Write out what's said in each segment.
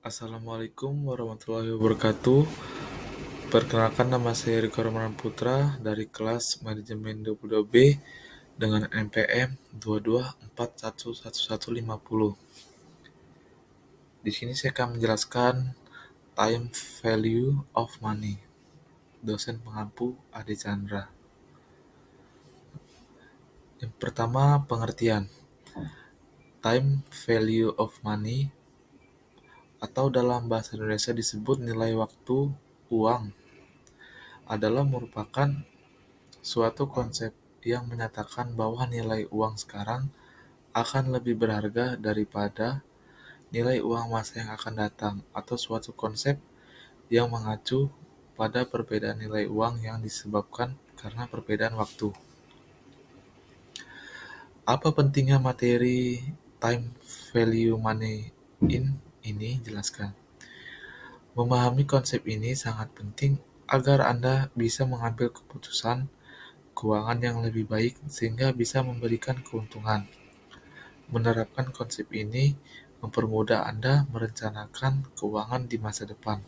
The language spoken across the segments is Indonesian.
Assalamualaikum warahmatullahi wabarakatuh. Perkenalkan, nama saya Riko Ramadan Putra dari kelas Manajemen 22B dengan NPM 224111150. Di sini saya akan menjelaskan time value of money. Dosen pengampu Ade Chandra. Yang pertama, pengertian. Time value of money atau dalam bahasa Indonesia disebut nilai waktu uang adalah merupakan suatu konsep yang menyatakan bahwa nilai uang sekarang akan lebih berharga daripada nilai uang masa yang akan datang, atau suatu konsep yang mengacu pada perbedaan nilai uang yang disebabkan karena perbedaan waktu. Apa pentingnya materi time value money ini? Jelaskan. Memahami konsep ini sangat penting agar Anda bisa mengambil keputusan keuangan yang lebih baik sehingga bisa memberikan keuntungan. Menerapkan konsep ini mempermudah Anda merencanakan keuangan di masa depan.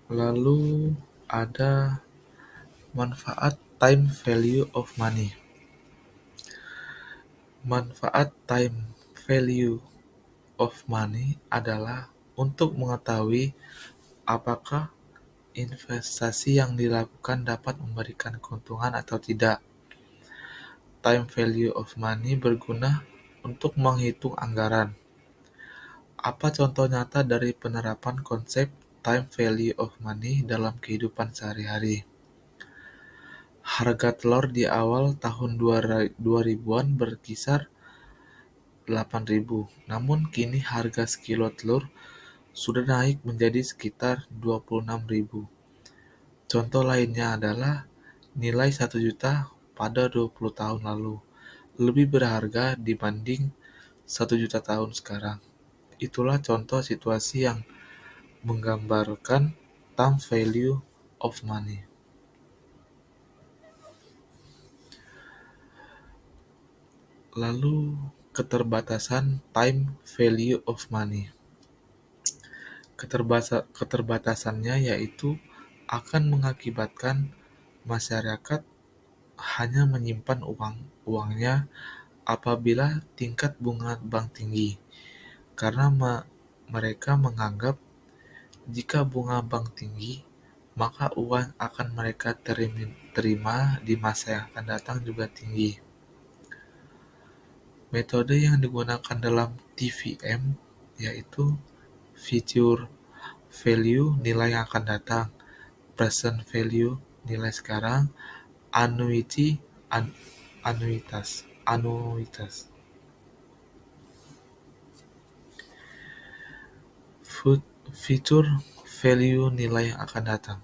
Lalu ada manfaat time value of money. Manfaat time value of money adalah untuk mengetahui apakah investasi yang dilakukan dapat memberikan keuntungan atau tidak. Time value of money berguna untuk menghitung anggaran. Apa contoh nyata dari penerapan konsep time value of money dalam kehidupan sehari-hari? Harga telur di awal tahun 2000-an berkisar 8.000, namun kini harga sekilo telur sudah naik menjadi sekitar 26.000. Contoh lainnya adalah nilai 1 juta pada 20 tahun lalu lebih berharga dibanding 1 juta tahun sekarang. Itulah contoh situasi yang menggambarkan time value of money. Lalu, keterbatasan time value of money. Keterbatasannya yaitu akan mengakibatkan masyarakat hanya menyimpan uangnya apabila tingkat bunga bank tinggi, karena mereka menganggap jika bunga bank tinggi, maka uang akan mereka terima di masa yang akan datang juga tinggi. Metode yang digunakan dalam TVM yaitu future value, nilai yang akan datang; present value, nilai sekarang; anuitas. Future value, nilai yang akan datang.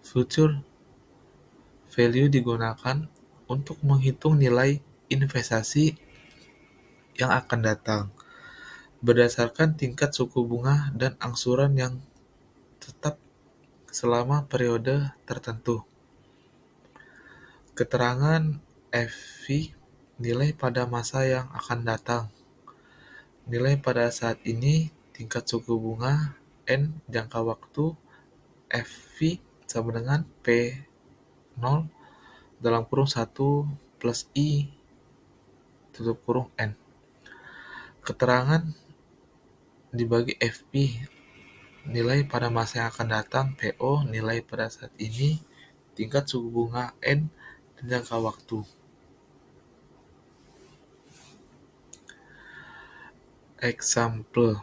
Future value digunakan untuk menghitung nilai investasi yang akan datang berdasarkan tingkat suku bunga dan angsuran yang tetap selama periode tertentu. Keterangan FV, nilai pada masa yang akan datang. Nilai pada saat ini, tingkat suku bunga, N jangka waktu, FV sama dengan P0 dalam kurung 1 plus I tutup kurung N. Keterangan dibagi FP, nilai pada masa yang akan datang, PO, nilai pada saat ini, tingkat suku bunga N, dan jangka waktu. Example,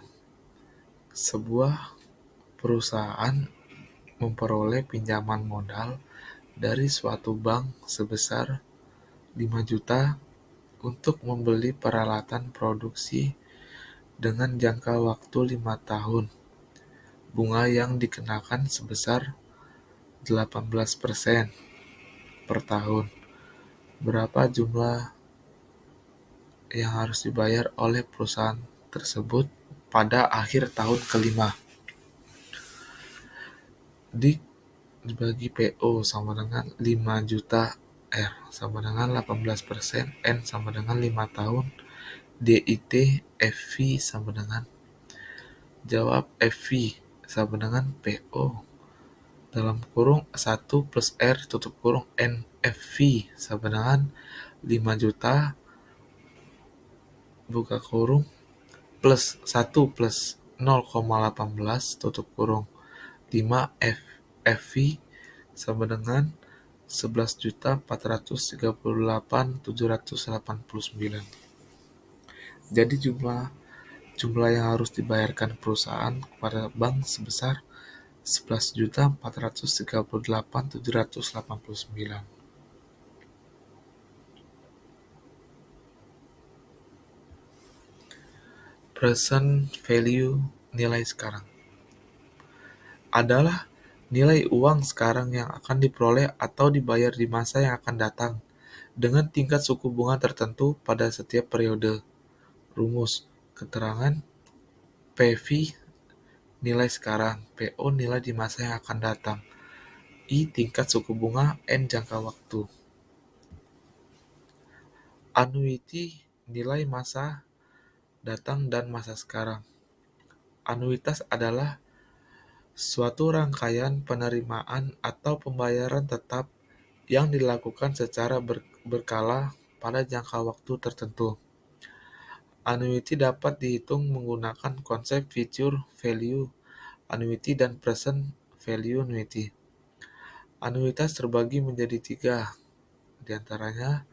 sebuah perusahaan memperoleh pinjaman modal dari suatu bank sebesar 5 juta untuk membeli peralatan produksi dengan jangka waktu 5 tahun. Bunga yang dikenakan sebesar 18% per tahun. Berapa jumlah yang harus dibayar oleh perusahaan tersebut pada akhir tahun kelima? Dibagi PO sama dengan 5 juta R sama dengan 18%, N sama dengan 5 tahun, DIT FV sama dengan, jawab FV sama dengan PO dalam kurung 1 plus R tutup kurung N FV sama dengan 5 juta buka kurung plus 1 plus 0,18 tutup kurung 5 FV sama dengan 11.438.789. Jadi jumlah yang harus dibayarkan perusahaan kepada bank sebesar 11.438.789. Present value nilai sekarang adalah nilai uang sekarang yang akan diperoleh atau dibayar di masa yang akan datang dengan tingkat suku bunga tertentu pada setiap periode. Rumus keterangan PV nilai sekarang, PO nilai di masa yang akan datang, I tingkat suku bunga, N jangka waktu. Annuity nilai masa datang dan masa sekarang. Anuitas adalah suatu rangkaian penerimaan atau pembayaran tetap yang dilakukan secara berkala pada jangka waktu tertentu. Annuity dapat dihitung menggunakan konsep future value annuity dan present value annuity. Anuitas terbagi menjadi 3, diantaranya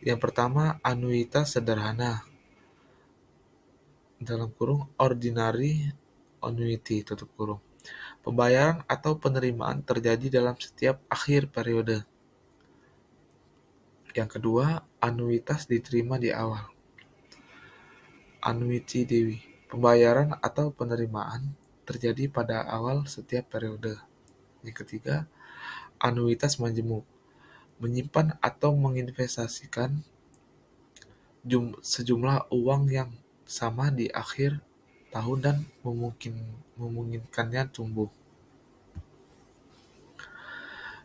yang pertama anuitas sederhana dalam kurung ordinary annuity tutup kurung. Pembayaran atau penerimaan terjadi dalam setiap akhir periode. Yang kedua, anuitas diterima di awal. Annuity Dewi. Pembayaran atau penerimaan terjadi pada awal setiap periode. Yang ketiga, anuitas majemuk. Menyimpan atau menginvestasikan sejumlah uang yang sama di akhir tahun dan memungkinkannya tumbuh.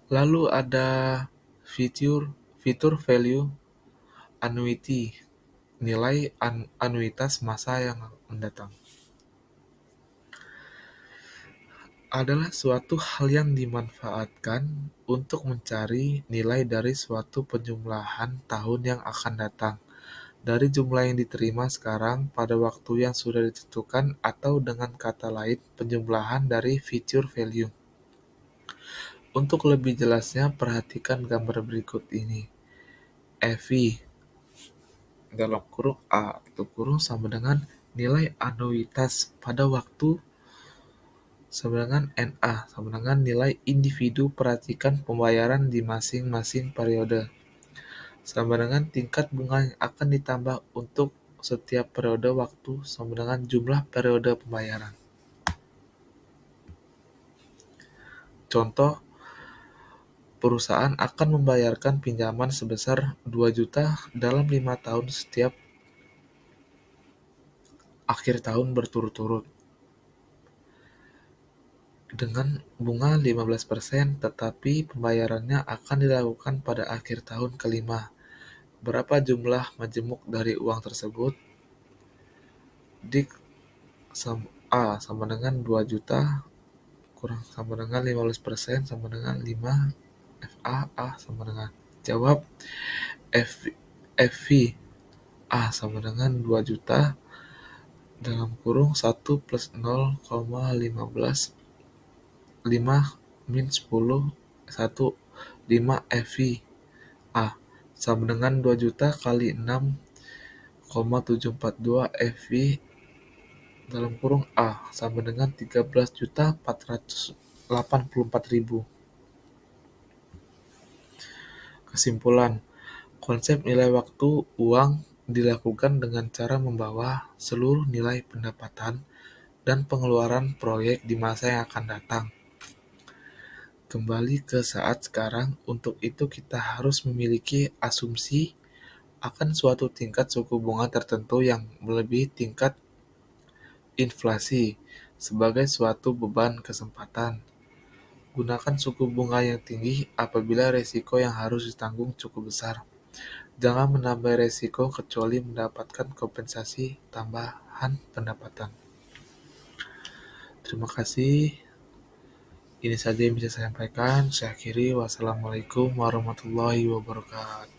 Lalu ada future value annuity, nilai anuitas masa yang mendatang. Adalah suatu hal yang dimanfaatkan untuk mencari nilai dari suatu penjumlahan tahun yang akan datang dari jumlah yang diterima sekarang pada waktu yang sudah ditentukan, atau dengan kata lain penjumlahan dari future value. Untuk lebih jelasnya perhatikan gambar berikut ini. FV dalam kurung A tutup kurung sama dengan nilai anuitas pada waktu sama dengan NA sama dengan nilai individu perhatikan pembayaran di masing-masing periode sama dengan tingkat bunga yang akan ditambah untuk setiap periode waktu sama dengan jumlah periode pembayaran. Contoh, perusahaan akan membayarkan pinjaman sebesar 2 juta dalam 5 tahun setiap akhir tahun berturut-turut dengan bunga 15%, tetapi pembayarannya akan dilakukan pada akhir tahun kelima. Berapa jumlah majemuk dari uang tersebut? Dik A sama dengan 2 juta kurang sama dengan 15% sama dengan 5 FA sama dengan, jawab FV A sama dengan 2 juta dalam kurung 1 plus 0,15 5 min 10 1 5 FV A sama dengan 2 juta kali 6,742 FV dalam kurung A sama dengan 13.484.000. Kesimpulan, konsep nilai waktu uang dilakukan dengan cara membawa seluruh nilai pendapatan dan pengeluaran proyek di masa yang akan datang kembali ke saat sekarang. Untuk itu kita harus memiliki asumsi akan suatu tingkat suku bunga tertentu yang melebihi tingkat inflasi sebagai suatu beban kesempatan. Gunakan suku bunga yang tinggi apabila risiko yang harus ditanggung cukup besar, Jangan menambah resiko kecuali mendapatkan kompensasi tambahan pendapatan. Terima kasih. Ini saja yang bisa saya sampaikan. Saya akhiri. Wassalamualaikum warahmatullahi wabarakatuh.